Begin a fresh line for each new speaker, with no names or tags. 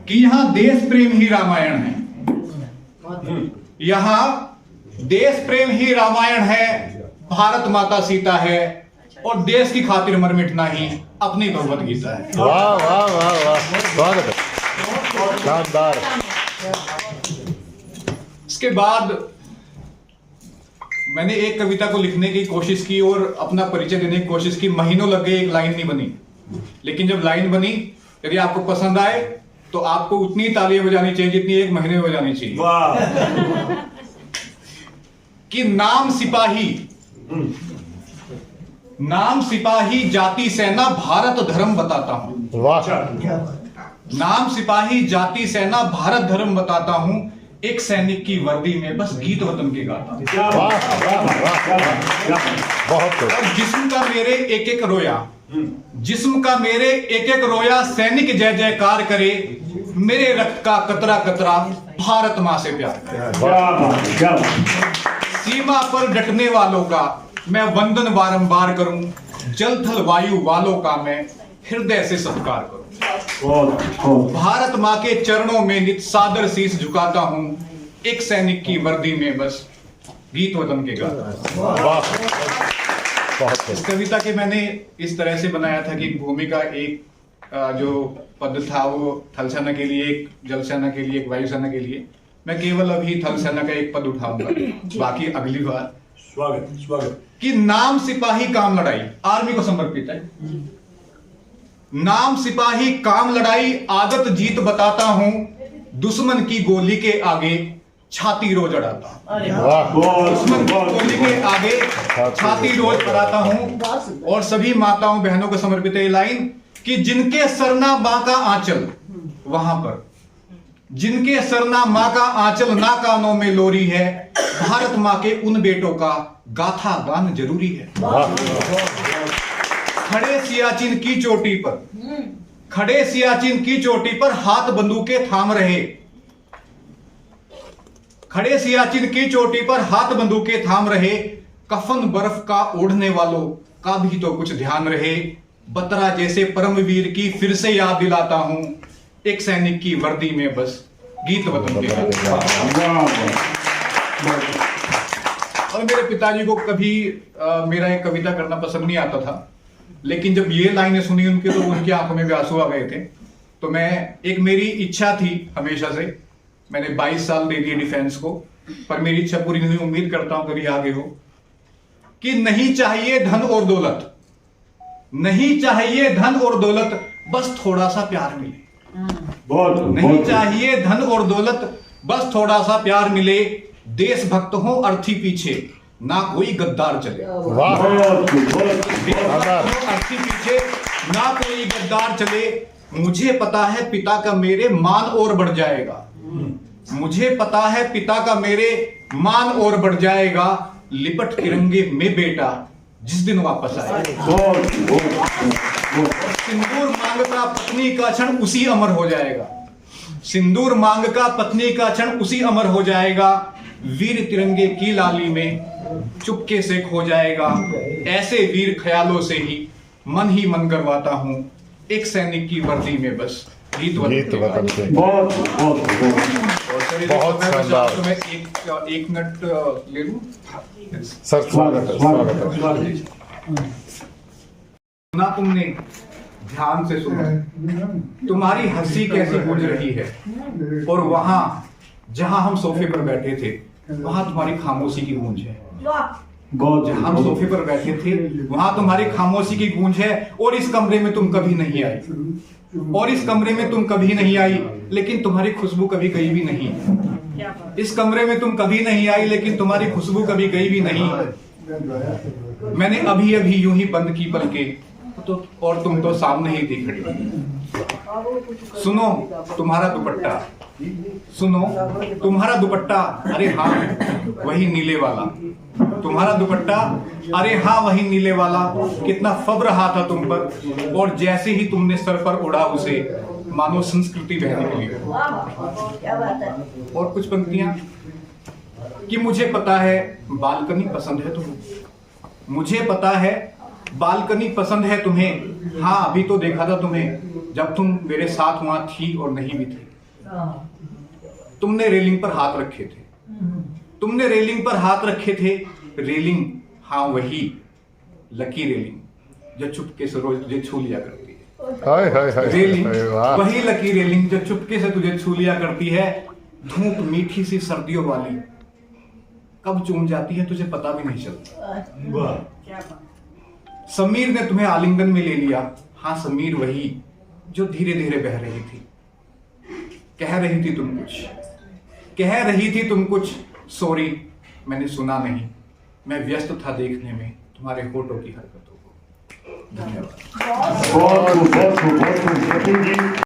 कि यहाँ देश प्रेम ही रामायण है, यहाँ देश प्रेम ही रामायण है, भारत माता सीता है और देश की खातिर मर मिटना ही अपनी भगवत गीता है।
वाह वाह वाह वाह, स्वागत है, शानदार।
इसके बाद मैंने एक कविता को लिखने की कोशिश की और अपना परिचय देने की कोशिश की। महीनों लग गए, एक लाइन नहीं बनी। लेकिन जब लाइन बनी, यदि आपको पसंद आए तो आपको उतनी तालियां बजानी चाहिए जितनी एक महीने में बजानी चाहिए।
वाह।
कि नाम सिपाही जाति सेना भारत धर्म बताता हूं।
वाह।
नाम सिपाही जाति सेना भारत धर्म बताता हूं, एक सैनिक की वर्दी में बस गीत वतन के गाता हूं।
वाह वाह वाह, बहुत।
और जिस्म का मेरे एक एक रोया, जिस्म का मेरे एक एक रोया सैनिक जय जयकार करे, मेरे रक्त का कतरा कतरा भारत मां से प्यार करे। सीमा पर डटने वालों का मैं वंदन बारंबार करूं, जल थल वायु वालों का मैं हृदय से सत्कार करूं। भारत मां के चरणों में नित सादर शीश झुकाता हूं, एक सैनिक की वर्दी में बस गीत वतन के गाता हूं। इस कविता के मैंने इस तरह से बनाया था कि भूमि का एक जो पद था वो थल सेना के लिए, एक जल सेना के लिए, एक वायु सेना के लिए। मैं केवल अभी थल सेना का एक पद उठाऊंगा, बाकी अगली बार।
स्वागत।
कि नाम सिपाही काम लड़ाई आर्मी को समर्पित है। नाम सिपाही काम लड़ाई आदत जीत बताता हूं, दुश्मन की गोली के आगे छाती रोज अड़ाता हूं। दुश्मन की गोली के आगे छाती रोज अड़ाता हूं। और सभी माताओं बहनों को समर्पित है लाइन कि जिनके सरना मां का आंचल, वहां पर जिनके सरना मां का आंचल ना कानों में लोरी है, भारत मां के उन बेटों का गाथा गान जरूरी है। खड़े सियाचिन की चोटी पर, खड़े सियाचिन की चोटी पर हाथ बंदूकें थाम रहे, खड़े सियाचिन की चोटी पर हाथ बंदूकें थाम रहे, कफन बर्फ का ओढ़ने वालों का भी तो कुछ ध्यान रहे, बतरा जैसे परमवीर की फिर से याद दिलाता हूं, एक सैनिक की वर्दी में बस गीत वतन के गाता। और मेरे पिताजी को कभी मेरा एक कविता करना पसंद नहीं आता था, लेकिन जब ये लाइनें सुनी उनकी तो उनकी आंखों में भी आंसू आ गए थे। तो मेरी इच्छा थी हमेशा से, मैंने 22 साल दे दिए डिफेंस को, पर मेरी इच्छा पूरी नहीं हुई। उम्मीद करता हूं कभी आगे हो। कि नहीं चाहिए धन और दौलत, नहीं चाहिए धन और दौलत, बस थोड़ा सा प्यार मिले। नहीं चाहिए धन और दौलत, बस थोड़ा सा प्यार मिले, देशभक्त हो अर्थी पीछे ना कोई गद्दार चले। अर्थी पीछे ना कोई गद्दार चले, मुझे पता है पिता का मेरे मान और बढ़ जाएगा, मुझे पता है पिता का मेरे मान और बढ़ जाएगा, लिपट तिरंगे में बेटा जिस दिन वापस आएगा। सिंदूर मांगता पत्नी का क्षण उसी अमर हो जाएगा, सिंदूर मांग का पत्नी का क्षण उसी अमर हो जाएगा, वीर तिरंगे की लाली में चुपके से खो जाएगा, ऐसे वीर ख्यालों से ही मन करवाता हूं, एक सैनिक की वर्दी में बस गीत वतन से।
बहुत शानदार।
मैं एक मिनट ले लूं
सर, स्वागत है।
सुना तुमने, ध्यान से सुनो, तुम्हारी हंसी कैसी गूंज रही है, और वहां जहां हम सोफे पर बैठे थे वहां तुम्हारी खामोशी की गूंज है। जहां हम सोफे पर बैठे थे वहां तुम्हारी खामोशी की गूंज है, और इस कमरे में तुम कभी नहीं आई, और इस कमरे में तुम कभी नहीं आई, लेकिन तुम्हारी खुशबू कभी गई भी नहीं। इस कमरे में तुम कभी नहीं आई, लेकिन तुम्हारी खुशबू कभी गई भी नहीं। मैंने अभी अभी यूं ही बंद की पलकें, तो और तुम तो सामने ही थी खड़ी। सुनो तुम्हारा दुपट्टा, सुनो तुम्हारा दुपट्टा, अरे हाँ वही नीले वाला, तुम्हारा दुपट्टा, अरे हाँ वही नीले वाला, कितना फब रहा था तुम पर, और जैसे ही तुमने सर पर उड़ा उसे, मानो संस्कृति बहने के लिए। और कुछ पंक्तियां कि मुझे पता है बालकनी पसंद है तुम्हें, मुझे पता है बालकनी पसंद है तुम्हें, हाँ अभी तो देखा था तुम्हें जब तुम मेरे साथ वहां थी और नहीं भी थी। तुमने रेलिंग पर हाथ रखे थे, तुमने रेलिंग पर हाथ रखे थे। रेलिंग, हाँ वही लकी रेलिंग जो चुपके से रोज तुझे छू लिया करती है।
हाय हाय हाय
रेलिंग,
हाय, वाह।
वही लकी रेलिंग जो चुपके से तुझे छू लिया करती है। धूप मीठी सी सर्दियों वाली, कब चूम जाती है तुझे पता भी नहीं चलता।
वाह।
समीर ने तुम्हें आलिंगन में ले लिया, हाँ समीर वही जो धीरे धीरे बह रही थी। कह रही थी तुम कुछ, कह रही थी तुम कुछ। सॉरी मैंने सुना नहीं, मैं व्यस्त था देखने में तुम्हारे होठों की हरकतों को। धन्यवाद।
बहुत खूब, बहुत खूब, बहुत खूब।